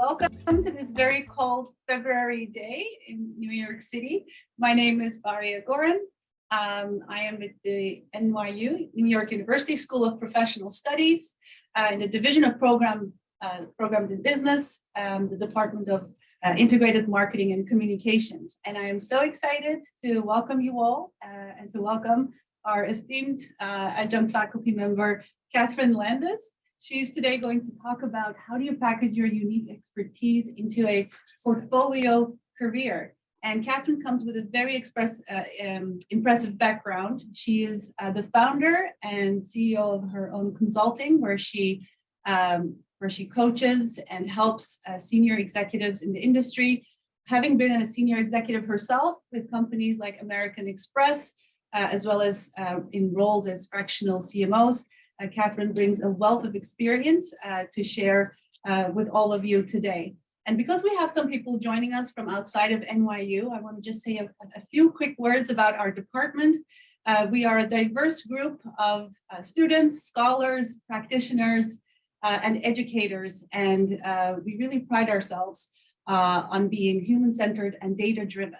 Welcome to this very cold February day in New York City. My name is Bahriye Goren. I am at the NYU, New York University School of Professional Studies, in the Division of Programs in Business, the Department of Integrated Marketing and Communications. And I am so excited to welcome you all and to welcome our esteemed adjunct faculty member, Kathryn Landis. She's today going to talk about how do you package your unique expertise into a portfolio career. And Kathryn comes with a very impressive background. She is the founder and CEO of her own consulting, where she coaches and helps senior executives in the industry. Having been a senior executive herself with companies like American Express, as well as in roles as fractional CMOs, Kathryn brings a wealth of experience to share with all of you today. And because we have some people joining us from outside of NYU, I want to just say a few quick words about our department. We are a diverse group of students, scholars, practitioners, and educators, and we really pride ourselves on being human-centered and data-driven.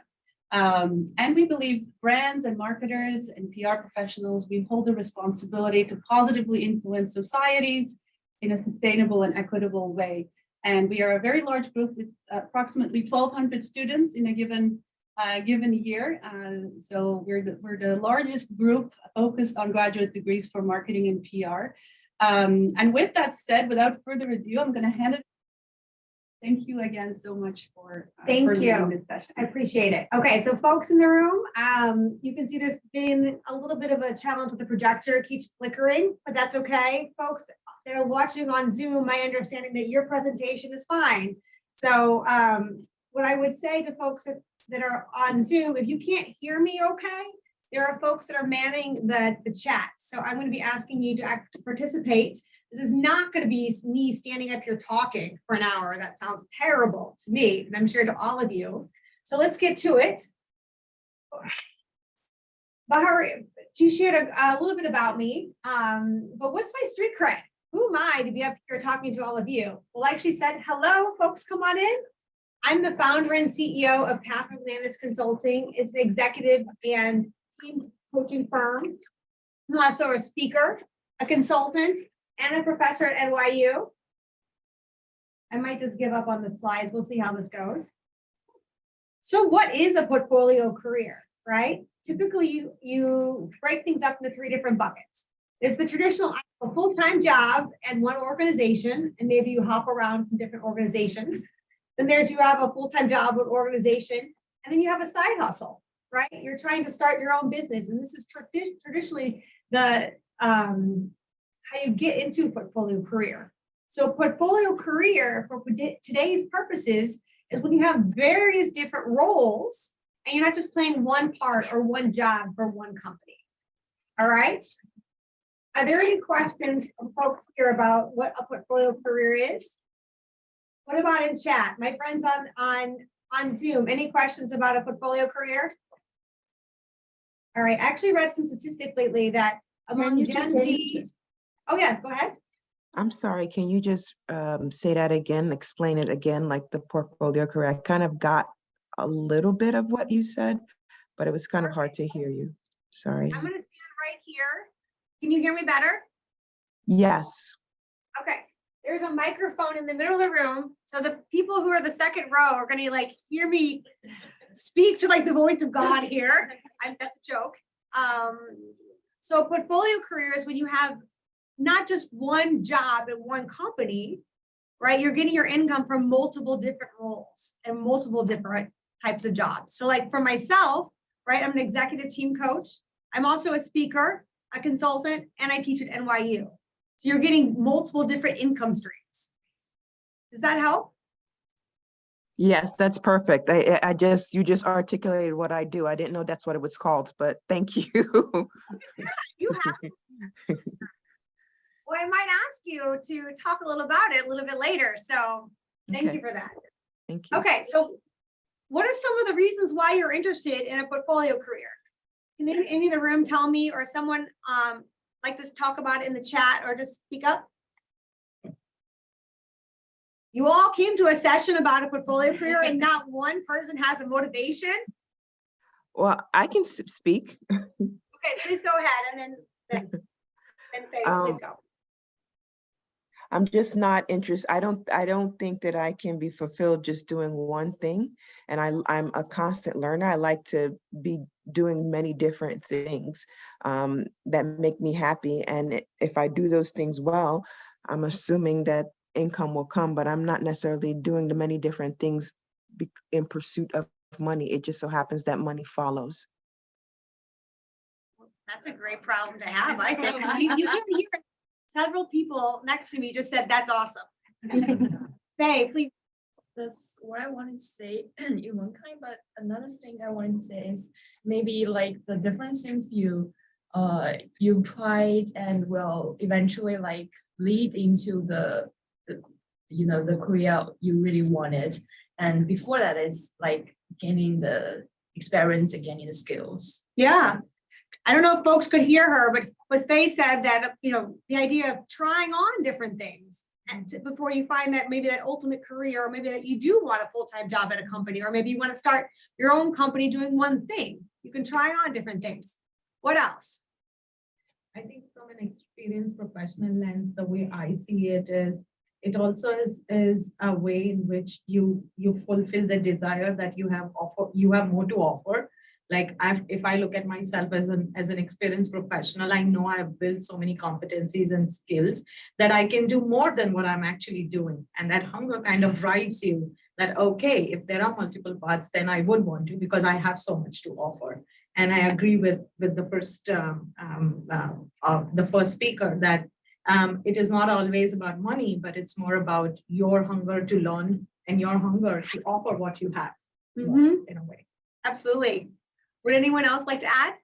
And we believe brands and marketers and PR professionals, we hold a responsibility to positively influence societies in a sustainable and equitable way. And we are a very large group with approximately 1,200 students in a given year. So we're the largest group focused on graduate degrees for marketing and PR. And with that said, without further ado, I'm going to hand it. Thank you again so much for Thank you. This session. I appreciate it. Okay, so folks in the room, you can see there's been a little bit of a challenge with the projector. It keeps flickering, but that's okay. Folks that are watching on Zoom, my understanding that your presentation is fine. So what I would say to folks that are on Zoom, if you can't hear me okay, there are folks that are manning the chat. So I'm going to be asking you to participate. This is not going to be me standing up here talking for an hour. That sounds terrible to me, and I'm sure to all of you. So let's get to it. Bahriye, you shared a little bit about me, but what's my street cred? Who am I to be up here talking to all of you? Well, like she said, hello, folks, come on in. I'm the founder and CEO of Kathryn Landis Consulting. It's an executive and team coaching firm. I'm also a speaker, a consultant, and a professor at NYU. I might just give up on the slides. We'll see how this goes. So what is a portfolio career, right? Typically, you break things up into 3 different buckets. There's the traditional full-time job at one organization, and maybe you hop around from different organizations. Then you have a full-time job with organization, and then you have a side hustle, right? You're trying to start your own business, and this is traditionally the how you get into a portfolio career. So portfolio career for today's purposes is when you have various different roles and you're not just playing one part or one job for one company. All right. Are there any questions from folks here about what a portfolio career is? What about in chat? My friends on Zoom, any questions about a portfolio career? All right. I actually read some statistics lately that among Gen Z. Oh, yes, go ahead. I'm sorry, can you just say that again, explain it again, like the portfolio career? I kind of got a little bit of what you said, but it was kind of hard to hear you. Sorry. I'm going to stand right here. Can you hear me better? Yes. Okay. There's a microphone in the middle of the room. So the people who are the second row are going to hear me speak to the voice of God here. That's a joke. So portfolio career is when you have not just one job at one company, right? You're getting your income from multiple different roles and multiple different types of jobs. So for myself, right, I'm an executive team coach. I'm also a speaker, a consultant, and I teach at NYU. So you're getting multiple different income streams. Does that help? Yes, that's perfect. You just articulated what I do. I didn't know that's what it was called, but thank you. You have. Well, I might ask you to talk a little about it a little bit later. So thank you for that. Thank you. Okay, so what are some of the reasons why you're interested in a portfolio career? Can any of the room tell me, or someone like to talk about it in the chat or just speak up? You all came to a session about a portfolio career and not one person has a motivation. Well, I can speak. Okay, please go ahead and then Faye, please go. I'm just not interested. I don't think that I can be fulfilled just doing one thing. And I'm a constant learner. I like to be doing many different things that make me happy. And if I do those things well, I'm assuming that income will come, but I'm not necessarily doing the many different things in pursuit of money. It just so happens that money follows. That's a great problem to have. I think you can hear several people next to me just said, that's awesome. Faye, please. That's what I wanted to say in one kind, but another thing I wanted to say is maybe like the different things you tried and will eventually like lead into the career you really wanted. And before that is like gaining the experience and gaining the skills. Yeah. I don't know if folks could hear her, but Faye said that, the idea of trying on different things and before you find that maybe that ultimate career, or maybe that you do want a full-time job at a company, or maybe you want to start your own company doing one thing. You can try on different things. What else? I think from an experienced professional lens, the way I see it is, it also is a way in which you fulfill the desire that you have more to offer. Like if I look at myself as an experienced professional, I know I've built so many competencies and skills that I can do more than what I'm actually doing. And that hunger kind of drives you that, okay, if there are multiple paths, then I would want to, because I have so much to offer. And I agree with the first speaker that it is not always about money, but it's more about your hunger to learn and your hunger to offer what you have in a way. Absolutely. Would anyone else like to add?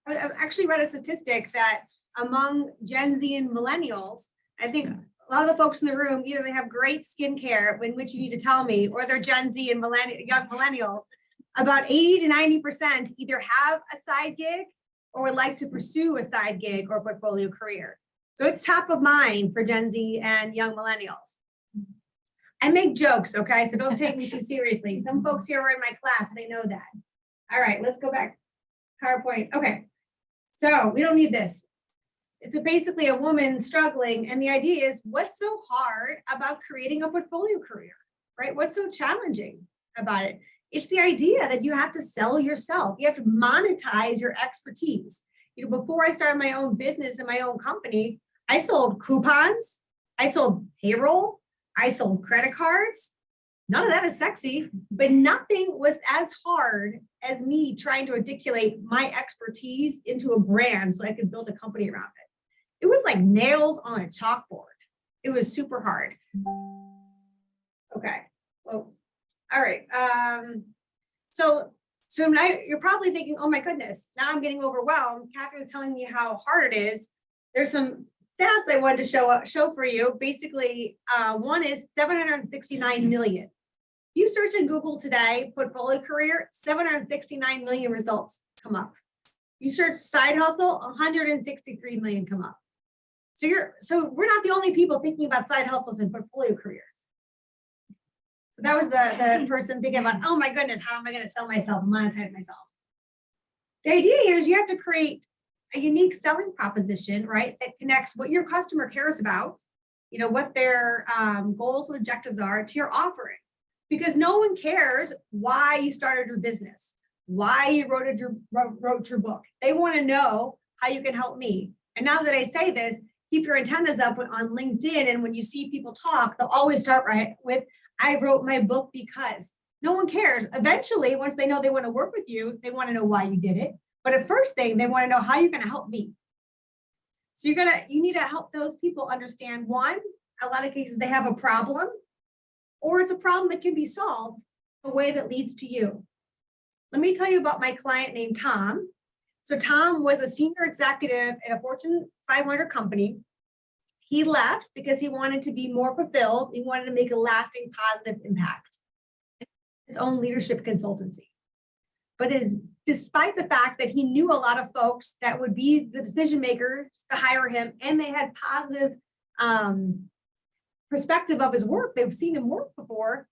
I actually read a statistic that among Gen Z and millennials, I think a lot of the folks in the room, either they have great skincare, in which you need to tell me, or they're Gen Z and young millennials. About 80 to 90% either have a side gig or would like to pursue a side gig or portfolio career. So it's top of mind for Gen Z and young millennials. I make jokes, okay? So don't take me too seriously. Some folks here are in my class, they know that. All right, let's go back. PowerPoint, okay. So we don't need this. It's basically a woman struggling, and the idea is, what's so hard about creating a portfolio career, right? What's so challenging about it? It's the idea that you have to sell yourself. You have to monetize your expertise. Before I started my own business and my own company, I sold coupons, I sold payroll, I sold credit cards. None of that is sexy, but nothing was as hard as me trying to articulate my expertise into a brand so I could build a company around it. It was like nails on a chalkboard. It was super hard. Okay, well, all right. So now you're probably thinking, oh my goodness, now I'm getting overwhelmed. Kathryn is telling me how hard it is. There's some stats I wanted to show for you. Basically, one is 769 million. You search in Google today, portfolio career, 769 million results come up. You search side hustle, 163 million come up. So we're not the only people thinking about side hustles and portfolio careers. So that was the person thinking about, oh my goodness, how am I going to sell myself, monetize myself? The idea here is you have to create a unique selling proposition, right? That connects what your customer cares about, what their goals and objectives are, to your offering. Because no one cares why you started your business, why you wrote your book. They want to know how you can help me. And now that I say this, keep your antennas up on LinkedIn. And when you see people talk, they'll always start right with, I wrote my book because. No one cares. Eventually, once they know they want to work with you, they want to know why you did it. But at first thing, they want to know how you're going to help me. So you need to help those people understand, one, a lot of cases they have a problem, or it's a problem that can be solved a way that leads to you. Let me tell you about my client named Tom. So Tom was a senior executive at a Fortune 500 company. He left because he wanted to be more fulfilled. He wanted to make a lasting positive impact. His own leadership consultancy. But despite the fact that he knew a lot of folks that would be the decision makers to hire him, and they had positive perspective of his work, they've seen him work before,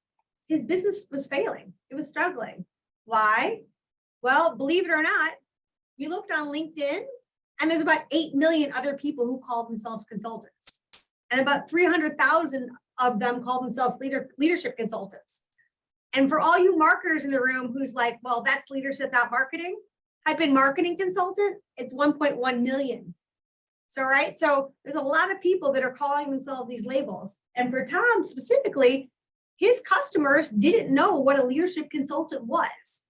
his business was failing. It was struggling. Why? Well, believe it or not, you looked on LinkedIn and there's about 8 million other people who call themselves consultants. And about 300,000 of them call themselves leadership consultants. And for all you marketers in the room who's like, well, that's leadership, not marketing. I've been marketing consultant, it's 1.1 million. So, right, so there's a lot of people that are calling themselves these labels. And for Tom specifically, his customers didn't know what a leadership consultant was.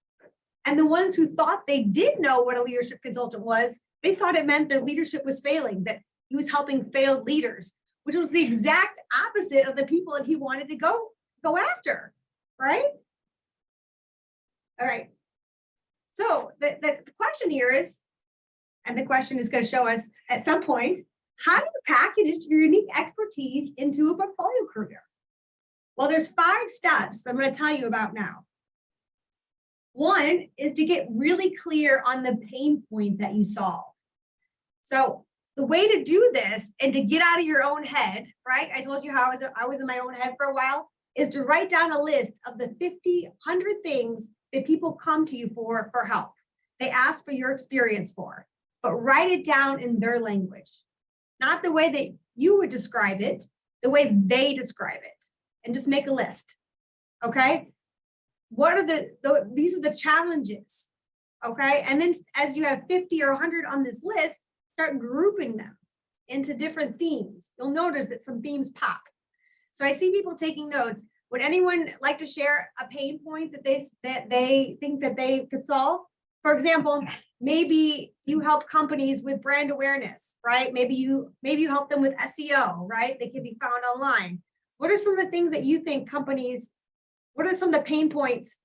And the ones who thought they did know what a leadership consultant was, they thought it meant their leadership was failing, that he was helping failed leaders, which was the exact opposite of the people that he wanted to go after, right? All right. So the question here is, and the question is going to show us at some point, how do you package your unique expertise into a portfolio career? Well, there's 5 steps that I'm going to tell you about now. One is to get really clear on the pain point that you solve. So the way to do this and to get out of your own head, right? I told you how I was in my own head for a while, is to write down a list of the 50, 100 things that people come to you for help. They ask for your experience for, but write it down in their language, not the way that you would describe it, the way they describe it, and just make a list. Okay. What are these are the challenges. Okay. And then as you have 50 or 100 on this list, start grouping them into different themes. You'll notice that some themes pop. So I see people taking notes. Would anyone like to share a pain point that they think that they could solve? For example, maybe you help companies with brand awareness, right? Maybe you help them with SEO, right? They can be found online. What are some of the things that you think companies, what are some of the pain points?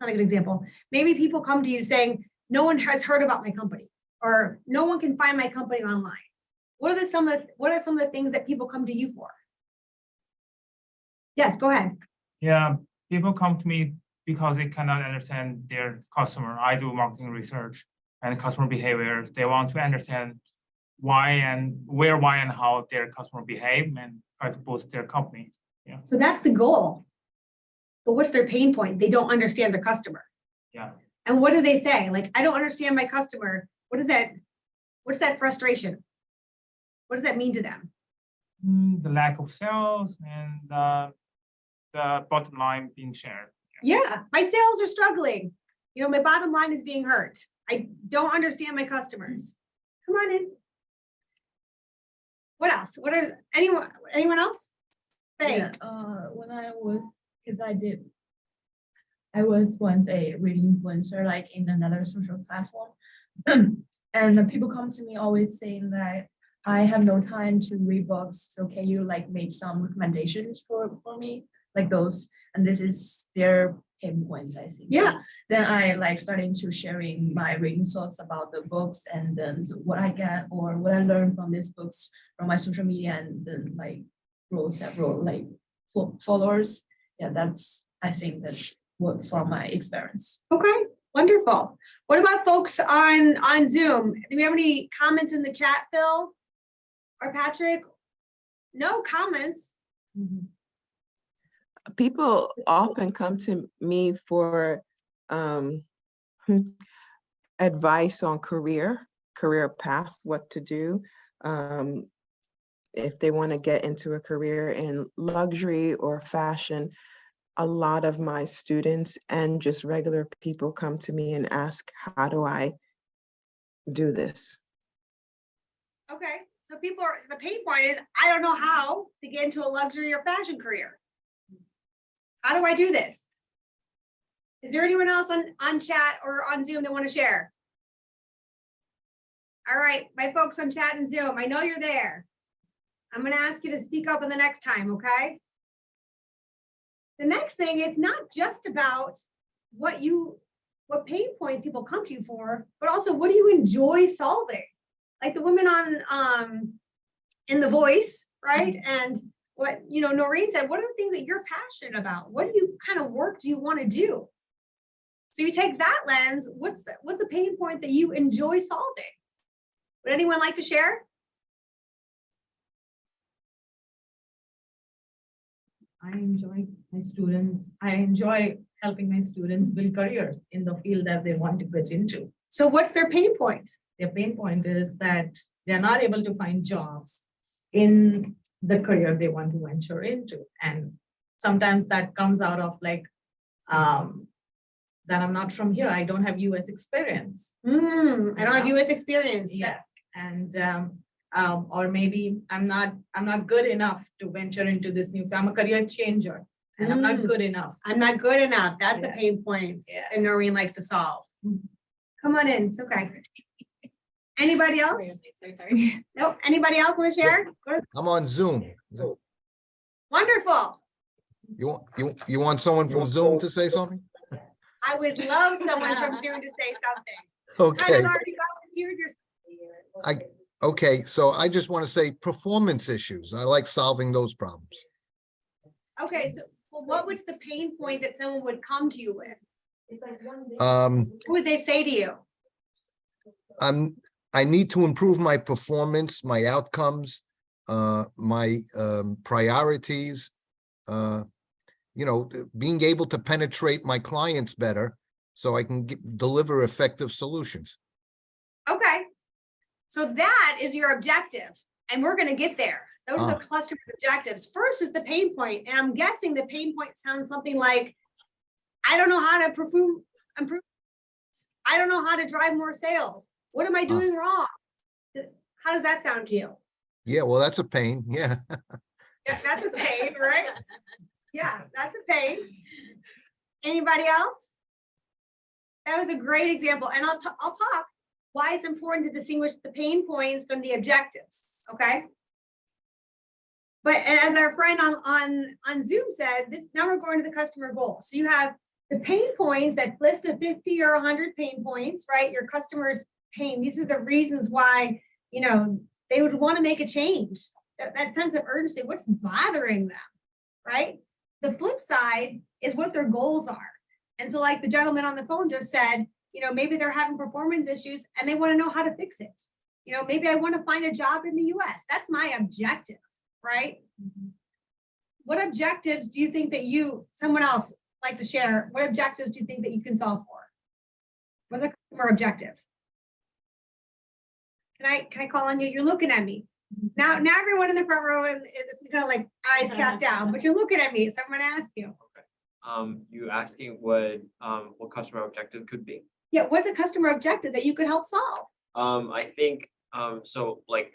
Not a good example. Maybe people come to you saying, no one has heard about my company, or no one can find my company online. What are some of the things that people come to you for? Yes, go ahead. Yeah, people come to me because they cannot understand their customer. I do marketing research and customer behavior. They want to understand why and where, why, and how their customer behave and try to boost their company. Yeah. So that's the goal. But what's their pain point? They don't understand their customer. Yeah. And what do they say? Like, I don't understand my customer. What is that? What's that frustration? What does that mean to them? The lack of sales and the bottom line being shared. Yeah, my sales are struggling. You know, my bottom line is being hurt. I don't understand my customers. Come on in. What else? What is anyone else? Faye. Yeah, when I was once a reading influencer, like in another social platform. And the people come to me always saying that I have no time to read books. So can you like make some recommendations for me? Like those, and this is their pain points, I think. Yeah. Then I like starting to sharing my reading thoughts about the books, and then what I get or what I learned from these books from my social media, and then like grow several like followers. Yeah, I think that's what from my experience. Okay, wonderful. What about folks on Zoom? Do we have any comments in the chat, Phil or Patrick? No comments. Mm-hmm. People often come to me for advice on career path, what to do. If they want to get into a career in luxury or fashion, a lot of my students and just regular people come to me and ask, how do I do this? Okay, so the pain point is, I don't know how to get into a luxury or fashion career. How do I do this? Is there anyone else on chat or on Zoom that want to share? All right, my folks on chat and Zoom, I know you're there. I'm going to ask you to speak up in the next time, okay? The next thing is not just about what pain points people come to you for, but also what do you enjoy solving? Like the women on in The Voice, right? And what, Noreen said, what are the things that you're passionate about? What kind of work do you want to do? So you take that lens, what's a pain point that you enjoy solving? Would anyone like to share? I enjoy my students. I enjoy helping my students build careers in the field that they want to get into. So what's their pain point? Their pain point is that they're not able to find jobs in the career they want to venture into. And sometimes that comes out of like, that I'm not from here. I don't have US experience. I don't have US experience. Yes. And, or maybe I'm not good enough to venture into this new, I'm a career changer and I'm not good enough. I'm not good enough. That's a Yeah. pain point Yeah. that Noreen likes to solve. Come on in, it's okay. Anybody else? Sorry. Nope, anybody else want to share? I'm on Zoom. Wonderful. You want someone from Zoom to say something? I would love someone from Zoom to say something. Okay, I've already volunteered yourself. okay, so I just want to say performance issues. I like solving those problems. Okay, so well, what was the pain point that someone would come to you with? Um, What would they say to you? I need to improve my performance, my outcomes, my priorities. You know, being able to penetrate my clients better so I can deliver effective solutions. Okay. So that is your objective, and we're gonna get there. Those are the cluster's objectives. First is the pain point, and I'm guessing the pain point sounds something like, I don't know how to improve. I don't know how to drive more sales. What am I doing wrong? How does that sound to you? Yeah, well, that's a pain. Yeah. Yeah, that's a pain, right? Yeah, that's a pain. Anybody else? That was a great example, and I'll talk why it's important to distinguish the pain points from the objectives, okay? But and as our friend on Zoom said, now we're going to the customer goal. So you have the pain points that list of 50 or 100 pain points, right? Your customers' pain. These are the reasons why, you know, they would want to make a change. That sense of urgency, what's bothering them, right? The flip side is what their goals are. And so like the gentleman on the phone just said, you know, maybe they're having performance issues and they want to know how to fix it. You know, maybe I want to find a job in the US. That's my objective, right? What objectives do you think that someone else like to share? What objectives do you think that you can solve for? What's a customer objective? Can I call on you? You're looking at me. Now everyone in the front row is kind of like eyes cast down, but you're looking at me. So I'm going to ask you. You asking what customer objective could be? Yeah, what's a customer objective that you could help solve? I think so like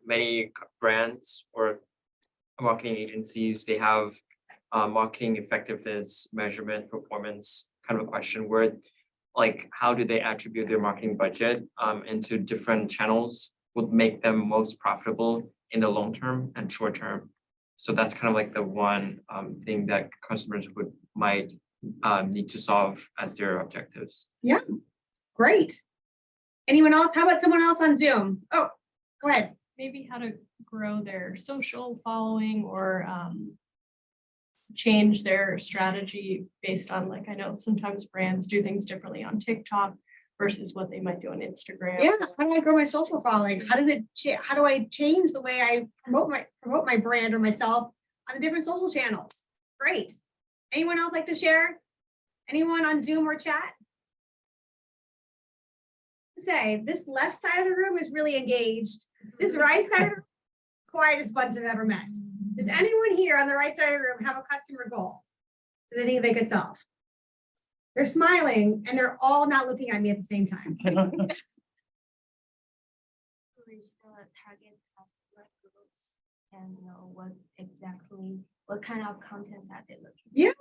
many brands or marketing agencies, they have marketing effectiveness measurement performance kind of a question where like how do they attribute their marketing budget into different channels would make them most profitable in the long term and short term. So that's kind of like the one thing that customers might need to solve as their objectives. Yeah, great. Anyone else? How about someone else on Zoom? Oh, go ahead. Maybe how to grow their social following or change their strategy based on, like, I know sometimes brands do things differently on TikTok versus what they might do on Instagram. Yeah, how do I grow my social following? How do I change the way I promote my brand or myself on the different social channels? Great. Anyone else like to share? Anyone on Zoom or chat? Say this left side of the room is really engaged. This right side of the room, quietest bunch I've ever met. Does anyone here on the right side of the room have a customer goal that they think they could solve? They're smiling and they're all not looking at me at the same time. Reach the target customer groups and know what kind of content that they're looking for. Yeah.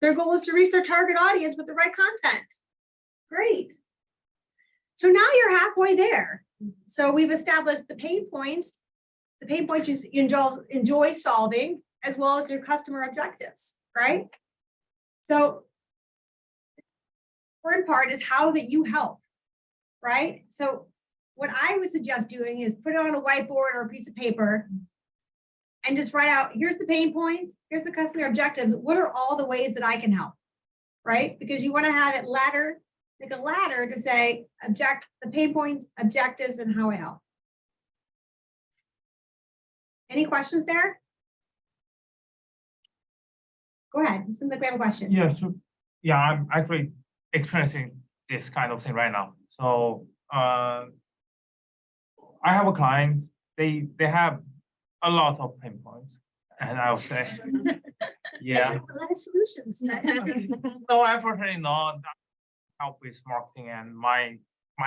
Their goal is to reach their target audience with the right content. Great. So now you're halfway there. So we've established the pain points you enjoy solving, as well as your customer objectives, right? So the important part is how that you help, right? So what I would suggest doing is put it on a whiteboard or a piece of paper and just write out, here's the pain points, here's the customer objectives. What are all the ways that I can help, right? Because you want to have it like a ladder to say the pain points, objectives, and how I help. Any questions there? Go ahead, you seem like we have a question. Yeah, so, yeah, I'm actually experiencing this kind of thing right now. So, I have a client, they have a lot of pain points, and I would say, yeah. A lot of solutions. No, unfortunately not help with marketing, and my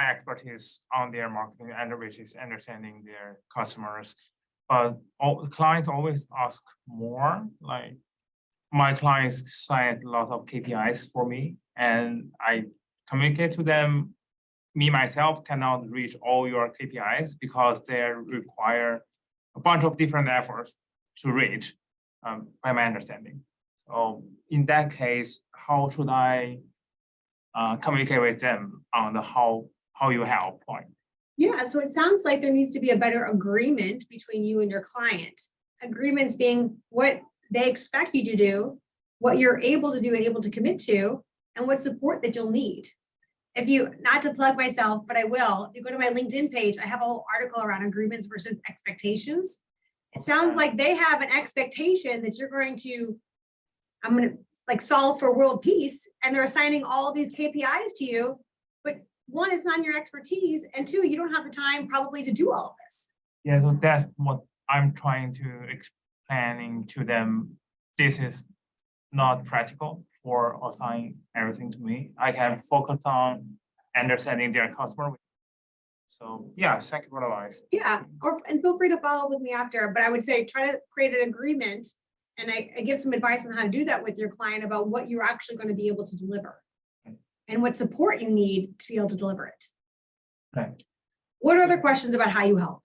expertise on their marketing and which is understanding their customers. But all clients always ask more, like my clients cite a lot of KPIs for me, and I communicate to them. Me myself cannot reach all your KPIs because they require a bunch of different efforts to reach, by my understanding. So in that case, how should I communicate with them on the how you help point? Yeah, so it sounds like there needs to be a better agreement between you and your client. Agreements being what they expect you to do, what you're able to do and able to commit to, and what support that you'll need. If you, not to plug myself, but I will, if you go to my LinkedIn page, I have a whole article around agreements versus expectations. It sounds like they have an expectation that you're going to, I'm going to like solve for world peace, and they're assigning all these KPIs to you, but one, it's not your expertise, and two, you don't have the time probably to do all of this. Yeah, so that's what I'm trying to explaining to them. This is not practical for assigning everything to me. I can focus on understanding their customer. So yeah, thank you for the advice. Yeah, and feel free to follow up with me after, but I would say try to create an agreement. And I give some advice on how to do that with your client about what you're actually going to be able to deliver and what support you need to be able to deliver it. Okay. What are other questions about how you help?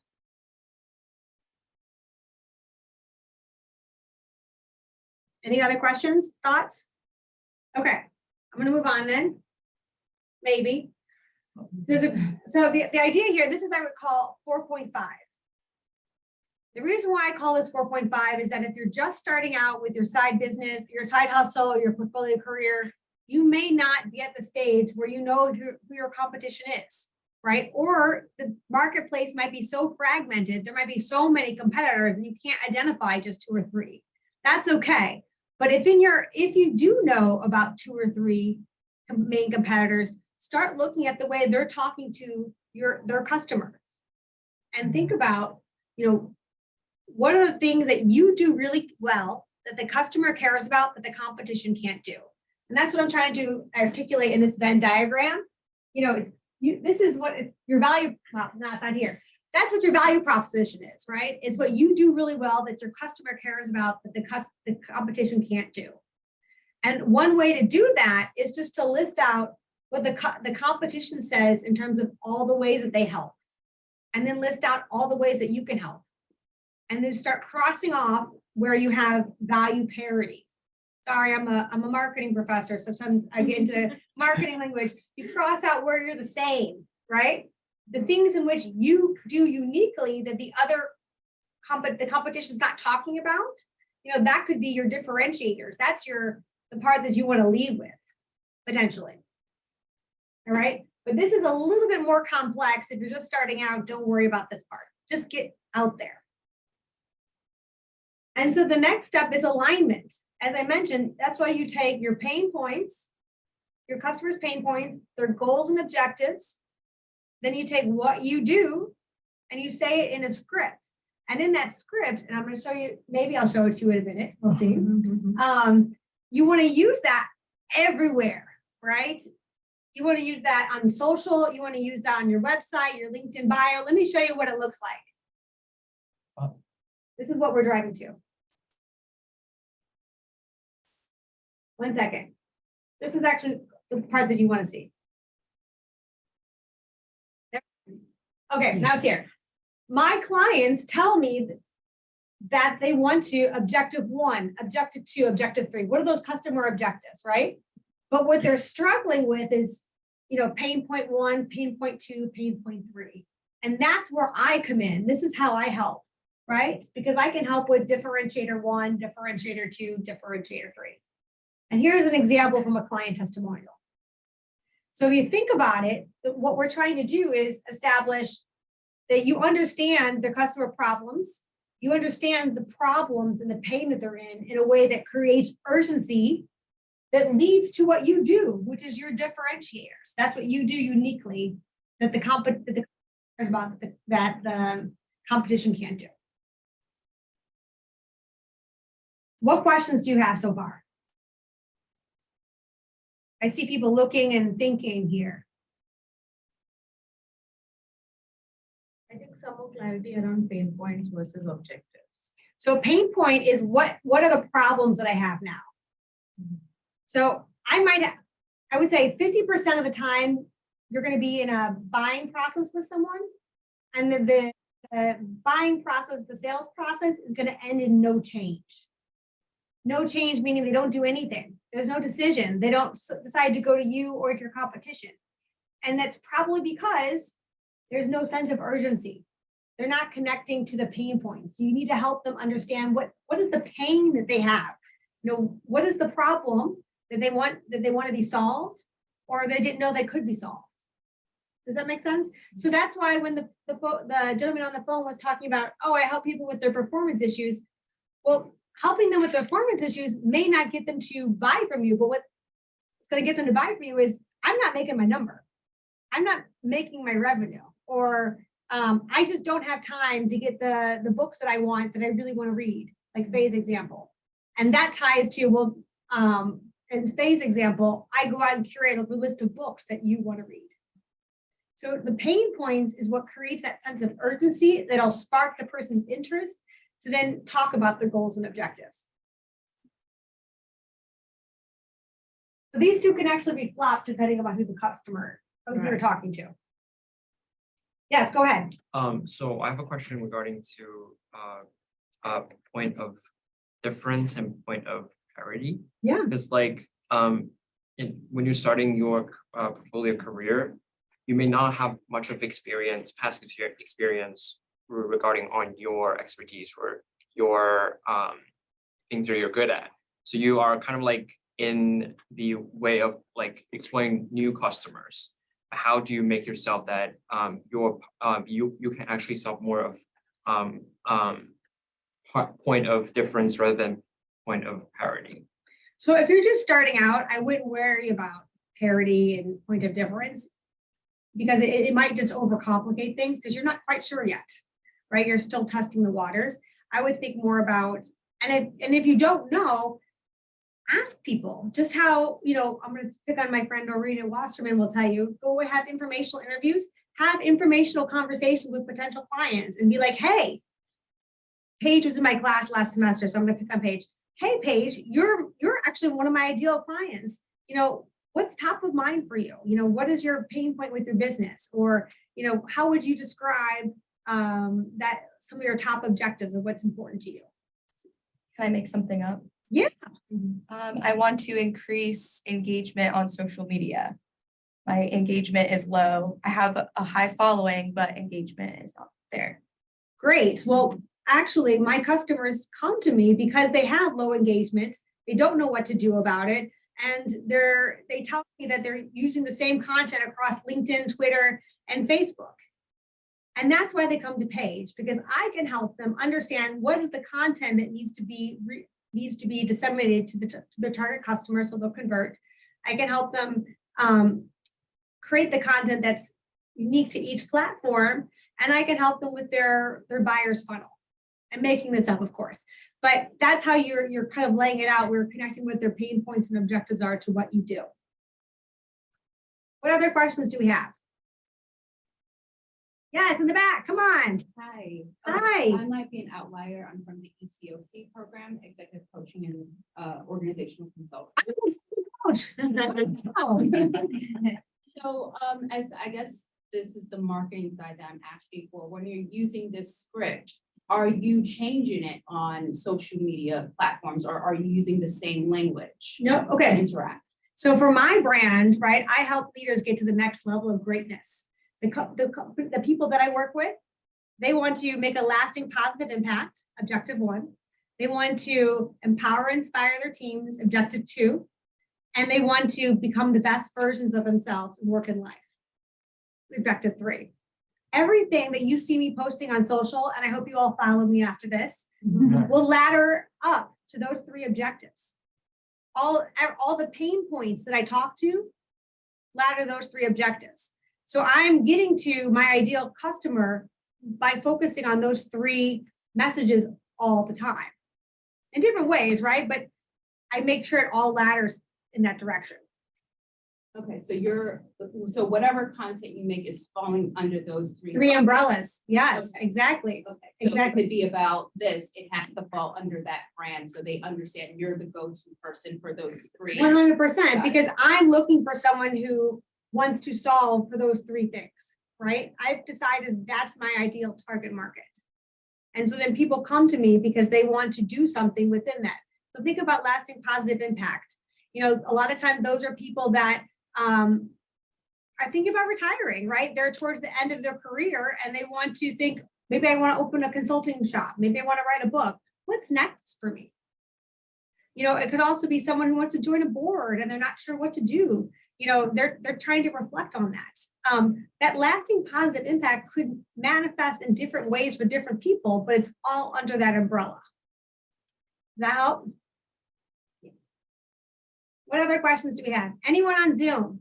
Any other questions, thoughts? Okay, I'm going to move on then. Maybe. So the idea here, this is I would call 4.5. The reason why I call this 4.5 is that if you're just starting out with your side business, your side hustle, your portfolio career, you may not be at the stage where you know who your competition is, right? Or the marketplace might be so fragmented, there might be so many competitors and you can't identify just 2 or 3. That's okay. But if you do know about 2 or 3 main competitors, start looking at the way they're talking to their customers and think about, what are the things that you do really well that the customer cares about that the competition can't do? And that's what I'm trying to articulate in this Venn diagram. This is what your value, well, no, it's not here. That's what your value proposition is, right? It's what you do really well that your customer cares about that the competition can't do. And one way to do that is just to list out what the competition says in terms of all the ways that they help. And then list out all the ways that you can help. And then start crossing off where you have value parity. Sorry, I'm a marketing professor. Sometimes I get into marketing language. You cross out where you're the same, right? The things in which you do uniquely that the competition is not talking about, that could be your differentiators. That's the part that you want to lead with, potentially. All right. But this is a little bit more complex. If you're just starting out, don't worry about this part. Just get out there. And so the next step is alignment. As I mentioned, that's why you take your pain points, your customers' pain points, their goals and objectives. Then you take what you do and you say it in a script. And in that script, and I'm going to show you, maybe I'll show it to you in a minute. We'll see. You want to use that everywhere, right? You want to use that on social. You want to use that on your website, your LinkedIn bio. Let me show you what it looks like. This is what we're driving to. 1 second. This is actually the part that you want to see. Okay, now it's here. My clients tell me that they want to objective 1, objective 2, objective 3. What are those customer objectives, right? But what they're struggling with is, pain point 1, pain point 2, pain point 3. And that's where I come in. This is how I help, right? Because I can help with differentiator 1, differentiator 2, differentiator 3. And here's an example from a client testimonial. So if you think about it, what we're trying to do is establish that you understand the customer problems, You understand the problems and the pain that they're in a way that creates urgency that leads to what you do, which is your differentiators. That's what you do uniquely that the competition can't do. What questions do you have so far? I see people looking and thinking here. I think some more clarity around pain points versus objectives. So pain point is what are the problems that I have now? So I would say 50% of the time you're going to be in a buying process with someone, and the buying process, the sales process is going to end in no change. No change meaning they don't do anything. There's no decision. They don't decide to go to you or to your competition. And that's probably because there's no sense of urgency. They're not connecting to the pain points. You need to help them understand what is the pain that they have. You know, what is the problem that they want to be solved, or they didn't know they could be solved. Does that make sense? So that's why when the gentleman on the phone was talking about, oh, I help people with their performance issues. Well, helping them with their performance issues may not get them to buy from you, but what's going to get them to buy from you is, I'm not making my number. I'm not making my revenue, or I just don't have time to get the books that I want, that I really want to read, like Faye's example. And that ties to, well, in Faye's example, I go out and curate a list of books that you want to read. So the pain points is what creates that sense of urgency that'll spark the person's interest to then talk about their goals and objectives. So these two can actually be flopped depending on who the customer, who you're talking to. Yes, go ahead. So I have a question regarding to point of difference and point of parity. Yeah. Because like when you're starting your portfolio career, you may not have much of experience, past experience regarding on your expertise or your things that you're good at. So you are kind of like in the way of like exploring new customers. How do you make yourself that you can actually solve more of point of difference rather than point of parity? So if you're just starting out, I wouldn't worry about parity and point of difference, because it might just overcomplicate things because you're not quite sure yet, right? You're still testing the waters. I would think more about, and if you don't know, ask people just how, you know, I'm going to pick on my friend Norina Wasserman will tell you, go and have informational interviews, have informational conversations with potential clients and be like, hey, Paige was in my class last semester, so I'm going to pick on Paige. Hey, Paige, you're actually one of my ideal clients. You know, what's top of mind for you? You know, what is your pain point with your business? Or, you know, how would you describe that some of your top objectives of what's important to you? Can I make something up? Yeah. I want to increase engagement on social media. My engagement is low. I have a high following, but engagement is not there. Great. Well, actually, my customers come to me because they have low engagement. They don't know what to do about it. And they tell me that they're using the same content across LinkedIn, Twitter, and Facebook. And that's why they come to Paige, because I can help them understand what is the content that needs to be disseminated to their target customer so they'll convert. I can help them create the content that's unique to each platform, and I can help them with their buyer's funnel. I'm making this up, of course, but that's how you're kind of laying it out. We're connecting with their pain points and objectives are to what you do. What other questions do we have? Yes, in the back, come on. Hi. Hi. I might be an outlier. I'm from the ECOC program, Executive Coaching and Organizational Consulting. So as I guess this is the marketing side that I'm asking for, when you're using this script, are you changing it on social media platforms, or are you using the same language? No, okay. To interact? So for my brand, right, I help leaders get to the next level of greatness. The people that I work with, they want to make a lasting positive impact, objective 1. They want to empower, inspire their teams, objective 2. And they want to become the best versions of themselves in work and life, objective 3. everything that you see me posting on social, and I hope you all follow me after this, Yeah. will ladder up to those three objectives. All the pain points that I talk to ladder those three objectives. So I'm getting to my ideal customer by focusing on those three messages all the time in different ways, right? But I make sure it all ladders in that direction. Okay, so whatever content you make is falling under those three. Three umbrellas. Yes, Okay. exactly. Okay, so it Exactly. could be about this, it has to fall under that brand, so they understand you're the go-to person for those three. 100%, because I'm looking for someone who wants to solve for those three things, right? I've decided that's my ideal target market. And so then people come to me because they want to do something within that. So think about lasting positive impact. You know, a lot of times those are people that are thinking about retiring, right? They're towards the end of their career and they want to think, maybe I want to open a consulting shop. Maybe I want to write a book. What's next for me? You know, it could also be someone who wants to join a board and they're not sure what to do. You know, they're trying to reflect on that. That lasting positive impact could manifest in different ways for different people, but it's all under that umbrella. Does that help? What other questions do we have? Anyone on Zoom?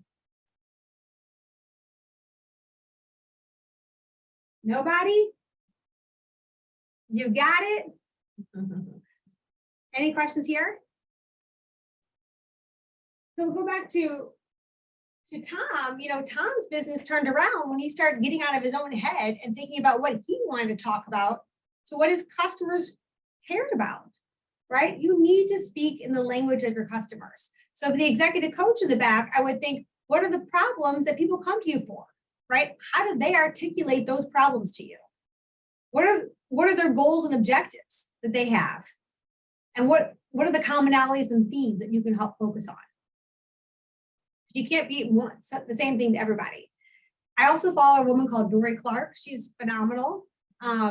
Nobody? You got it? Any questions here? So we'll go back to Tom. You know, Tom's business turned around when he started getting out of his own head and thinking about what he wanted to talk about to what his customers cared about, right? You need to speak in the language of your customers. So for the executive coach in the back, I would think, what are the problems that people come to you for, right? How do they articulate those problems to you? What are their goals and objectives that they have? And what are the commonalities and themes that you can help focus on? You can't be the same thing to everybody. I also follow a woman called Dory Clark. She's phenomenal.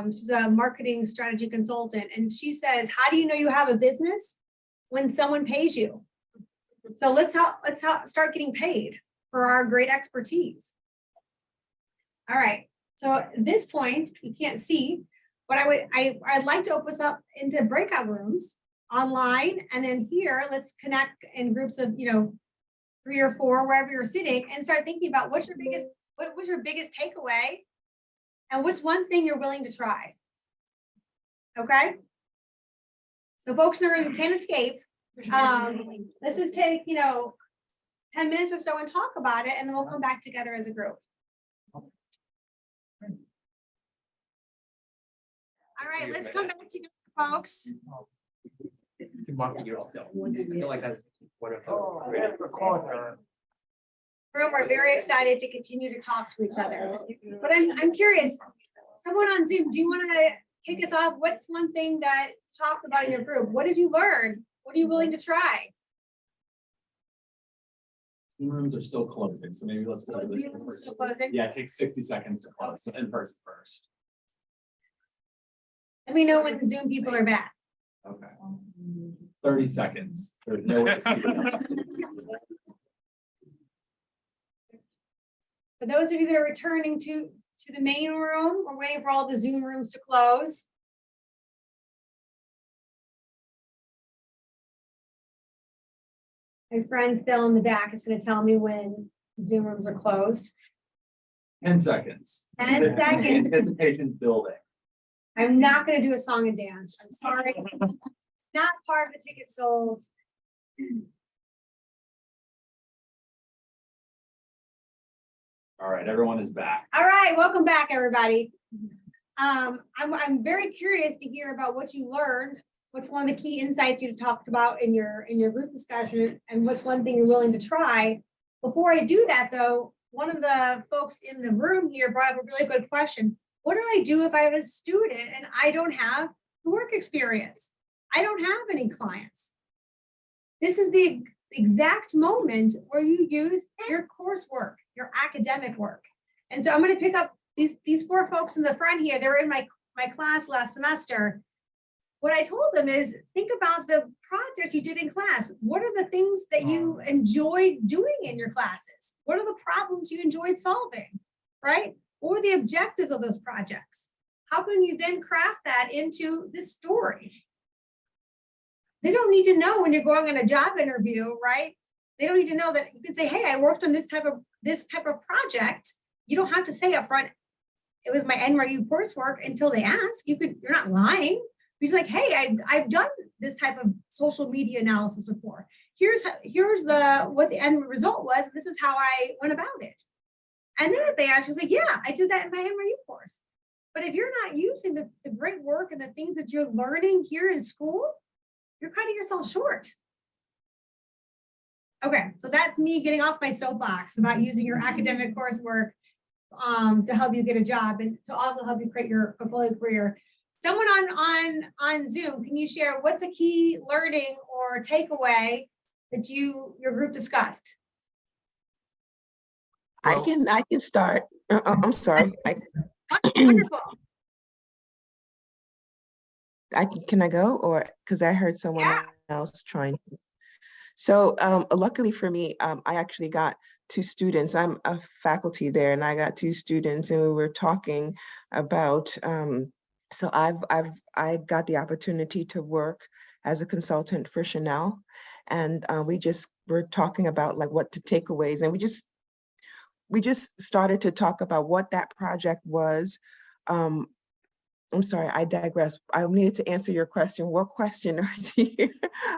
She's a marketing strategy consultant. And she says, how do you know you have a business? When someone pays you. So let's start getting paid for our great expertise. All right. So at this point, you can't see, but I'd like to open us up into breakout rooms online. And then here, let's connect in groups of, 3 or 4, wherever you're sitting, and start thinking about what was your biggest takeaway and what's one thing you're willing to try. Okay. So folks in the room, you can't escape. Let's just take, 10 minutes or so and talk about it, and then we'll come back together as a group. All right, let's come back together, folks. Yourself. I feel like that's one of Room, we're very excited to continue to talk to each other. But I'm curious, someone on Zoom, do you want to kick us off? What's one thing that you talked about in your group? What did you learn? What are you willing to try? Zoom rooms are still closing, so maybe let's close it. Zoom rooms still closing? Yeah, it takes 60 seconds to close in person first. Let me know when the Zoom people are back. Okay. 30 seconds. There's no way to speed it up. For those of you that are returning to the main room, we're waiting for all the Zoom rooms to close. My friend Phil in the back is going to tell me when Zoom rooms are closed. 10 seconds. 10 seconds. Anticipation building. I'm not going to do a song and dance. I'm sorry. Not part of the ticket sold. All right, everyone is back. All right, welcome back, everybody. I'm very curious to hear about what you learned. What's one of the key insights you talked about in your group discussion, and what's one thing you're willing to try? Before I do that, though, one of the folks in the room here brought up a really good question. What do I do if I have a student and I don't have the work experience? I don't have any clients. This is the exact moment where you use your coursework, your academic work. And so I'm going to pick up these 4 folks in the front here. They were in my class last semester. What I told them is, think about the project you did in class. What are the things that you enjoyed doing in your classes? What are the problems you enjoyed solving, right? Or the objectives of those projects? How can you then craft that into this story? They don't need to know when you're going on a job interview, right? They don't need to know that you can say, hey, I worked on this type of project. You don't have to say up front, it was my NYU coursework until they ask. You're not lying. He's like, hey, I've done this type of social media analysis before. Here's what the end result was. This is how I went about it. And then if they ask, you say, yeah, I did that in my NYU course. But if you're not using the great work and the things that you're learning here in school, you're cutting yourself short. Okay, so that's me getting off my soapbox about using your academic coursework to help you get a job and to also help you create your portfolio career. Someone on Zoom, can you share what's a key learning or takeaway that your group discussed? I can start. I'm sorry. Wonderful. Can I go, or because I heard someone else trying. So luckily for me, I actually got two students. I'm a faculty there, and I got two students, and we were talking about. So I got the opportunity to work as a consultant for Chanel, and we just were talking about like what the takeaways, and we just started to talk about what that project was. I'm sorry, I digress. I needed to answer your question. What question are you?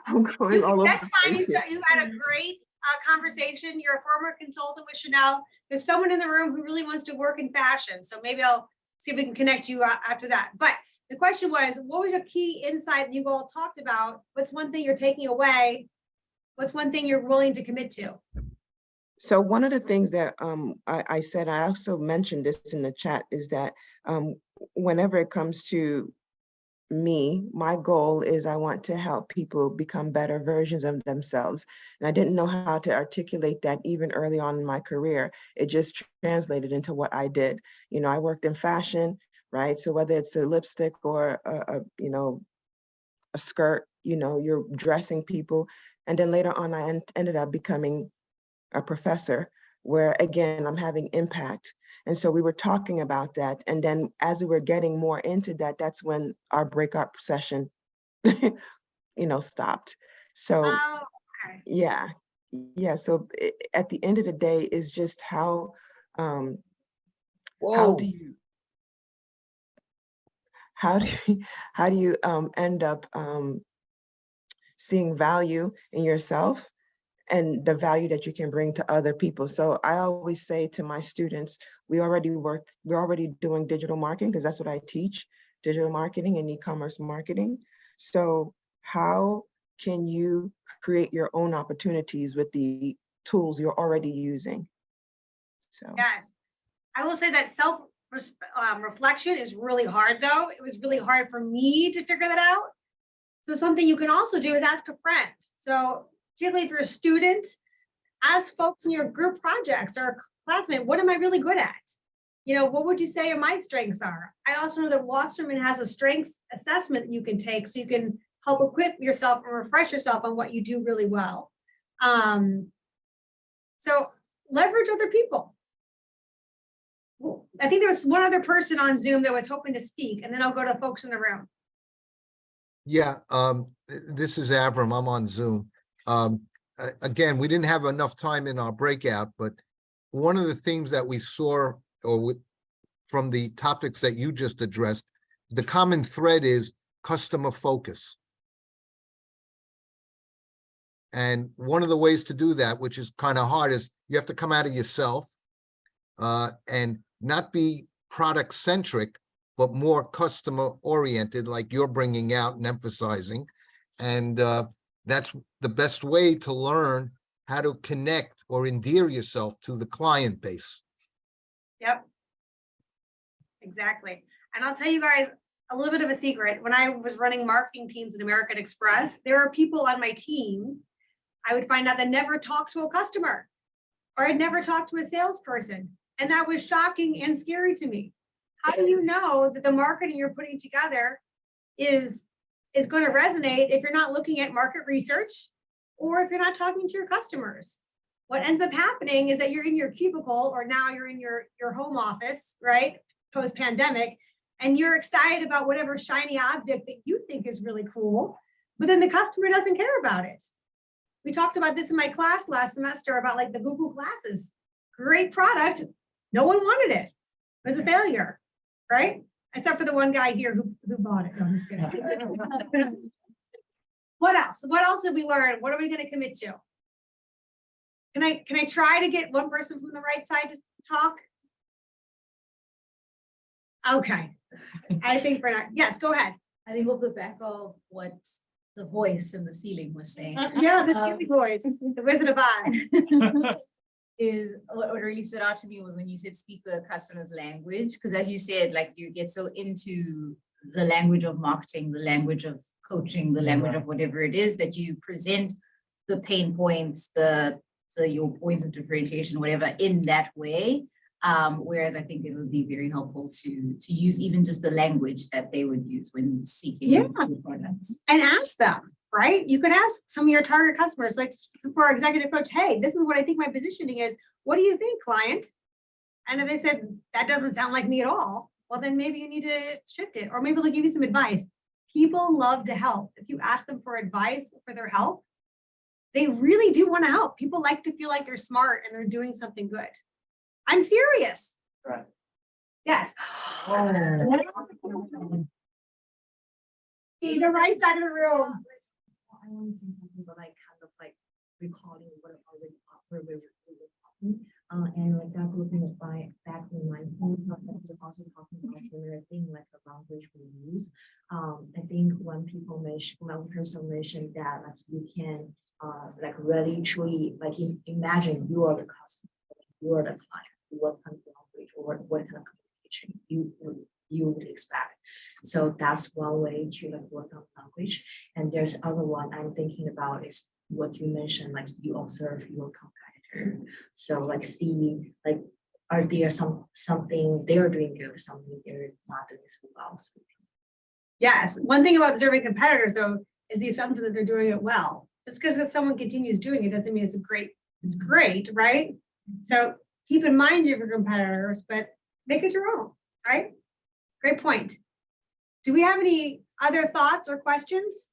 I'm going all over. That's fine. You had a great conversation. You're a former consultant with Chanel. There's someone in the room who really wants to work in fashion. So maybe I'll see if we can connect you after that. But the question was, what was a key insight you all talked about? What's one thing you're taking away? What's one thing you're willing to commit to? So one of the things that I said, I also mentioned this in the chat, is that whenever it comes to me, my goal is I want to help people become better versions of themselves. And I didn't know how to articulate that even early on in my career. It just translated into what I did. You know, I worked in fashion, right? So whether it's a lipstick or a skirt, you know, you're dressing people. And then later on, I ended up becoming a professor, where again, I'm having impact. And so we were talking about that. And then as we were getting more into that, that's when our breakup session, stopped. So yeah. So at the end of the day is just how do you end up seeing value in yourself and the value that you can bring to other people. So I always say to my students, we're already doing digital marketing, because that's what I teach, digital marketing and e-commerce marketing. So how can you create your own opportunities with the tools you're already using? So yes, I will say that self-reflection is really hard though. It was really hard for me to figure that out. So something you can also do is ask a friend. So particularly if you're a student, ask folks in your group projects or a classmate, what am I really good at? You know, what would you say my strengths are? I also know that Wasserman has a strengths assessment that you can take so you can help equip yourself and refresh yourself on what you do really well. So leverage other people. Well, I think there was one other person on Zoom that was hoping to speak, and then I'll go to folks in the room. Yeah, this is Avram. I'm on Zoom. Again, we didn't have enough time in our breakout, but one of the things that we saw from the topics that you just addressed, the common thread is customer focus. And one of the ways to do that, which is kind of hard, is you have to come out of yourself and not be product centric, but more customer oriented, like you're bringing out and emphasizing. And that's the best way to learn how to connect or endear yourself to the client base. Yep. Exactly. And I'll tell you guys a little bit of a secret. When I was running marketing teams at American Express, there are people on my team, I would find out that never talked to a customer or had never talked to a salesperson. And that was shocking and scary to me. How do you know that the marketing you're putting together is going to resonate if you're not looking at market research or if you're not talking to your customers? what ends up happening is that you're in your cubicle, or now you're in your home office, right? Post-pandemic, and you're excited about whatever shiny object that you think is really cool, but then the customer doesn't care about it. We talked about this in my class last semester about like the Google Glasses. Great product. No one wanted it. It was a failure, right? Except for the one guy here who bought it. No, I'm just kidding. What else? What else did we learn? What are we going to commit to? Can I try to get one person from the right side to talk? Okay. I think we're not. Yes, go ahead. I think we'll put back of what the voice in the ceiling was saying. Yeah, the voice, the Wizard of Oz. Is what really stood out to me was when you said speak the customer's language, because as you said, like you get so into the language of marketing, the language of coaching, the language of whatever it is that you present the pain points, your points of differentiation, whatever, in that way. Whereas I think it would be very helppful to use even just the language that they would use when seeking new products. And ask them, right? You could ask some of your target customers, like for our executive coach, hey, this is what I think my positioning is. What do you think, client? And if they said, that doesn't sound like me at all, well, then maybe you need to shift it, or maybe they'll give you some advice. People love to help. If you ask them for advice for their help, they really do want to help. People like to feel like they're smart and they're doing something good. I'm serious. Right. Yes. The right side of the room. I want to say something, but like kind of like recalling what I already offered with and like that looking at back in my home, was also talking about similar thing like the language we use. I think when people mention, when person mentioned that like you can like really truly like imagine you are the customer, you are the client, what kind of language or what kind of communication you would expect. So that's one way to like work on language. And there's other one I'm thinking about is what you mentioned, like you observe your competitor. So like see, like, are there something they're doing good, something they're not doing so well. So, yes. One thing about observing competitors though, is the assumption that they're doing it well. Just because someone continues doing it doesn't mean it's great, right? So keep in mind your competitors, but make it your own, right? Great point. Do we have any other thoughts or questions?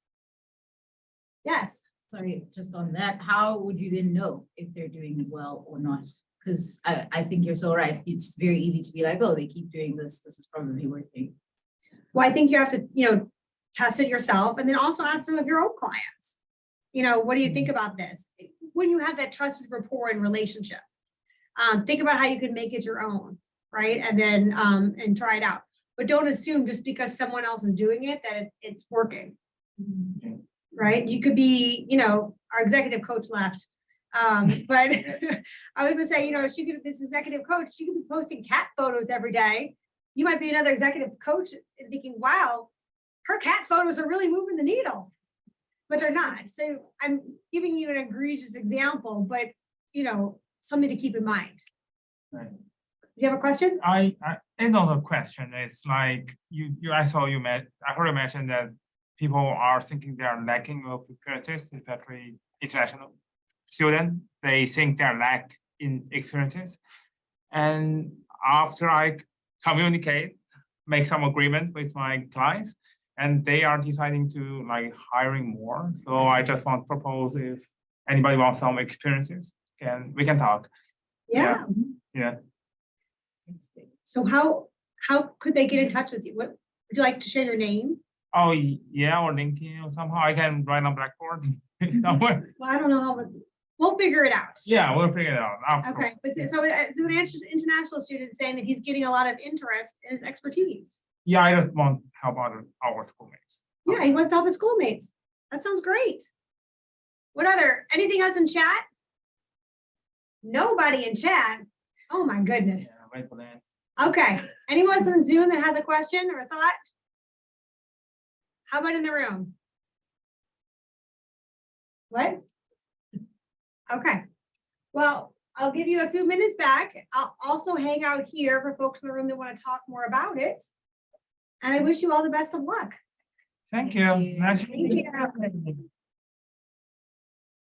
Yes. Sorry, just on that, how would you then know if they're doing well or not? Because I think you're so right. It's very easy to be like, oh, they keep doing this. This is probably working. Well, I think you have to, test it yourself and then also ask some of your own clients. What do you think about this? When you have that trusted rapport and relationship, think about how you can make it your own, right? And then and try it out. But don't assume just because someone else is doing it that it's working, right? You could be, our executive coach left, but I was gonna say, this executive coach, she could be posting cat photos every day. You might be another executive coach thinking, wow, her cat photos are really moving the needle, but they're not. So I'm giving you an egregious example, but something to keep in mind. Right. You have a question? I another question is like I heard you mention that people are thinking they are lacking of experiences, especially international students. They think they're lack in experiences, and after I communicate, make some agreement with my clients, and they are deciding to like hiring more. So I just want to propose if anybody wants some experiences, we can talk. Yeah. So how could they get in touch with you? What would you like to share your name? Oh yeah, or LinkedIn or somehow I can write on Blackboard somewhere. Well, I don't know how, we'll figure it out. Yeah, we'll figure it out. Okay, but so it's an international student saying that he's getting a lot of interest in his expertise. Yeah, I just want to help our schoolmates. Yeah, he wants to help his schoolmates. That sounds great. Anything else in chat? Nobody in chat. Oh my goodness. Yeah, wait for that. Okay, anyone else on Zoom that has a question or a thought? How about in the room? What? Okay, well, I'll give you a few minutes back. I'll also hang out here for folks in the room that want to talk more about it. And I wish you all the best of luck. Thank you. Nice to meet you. Thank you.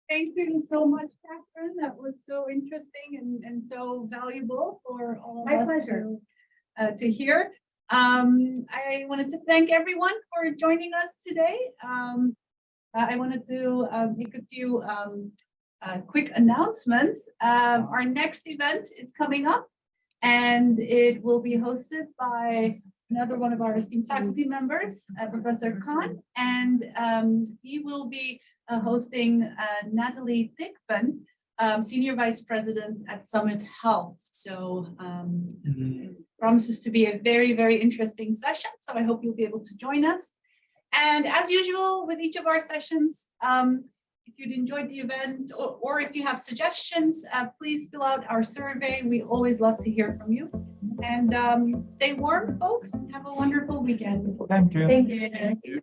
Thank you so much, Kathryn. That was so interesting and so valuable for all of My us pleasure. to hear. I wanted to thank everyone for joining us today. I wanted to make a few quick announcements. Our next event is coming up, and it will be hosted by another one of our esteemed faculty members, Professor Khan, and he will be hosting Natalie Thigpen, Senior Vice President at Summit Health. So it promises to be a very, very interesting session. So I hope you'll be able to join us. And as usual with each of our sessions, if you'd enjoyed the event or if you have suggestions, please fill out our survey. We always love to hear from you. And stay warm, folks. Have a wonderful weekend. Thank you. Thank you.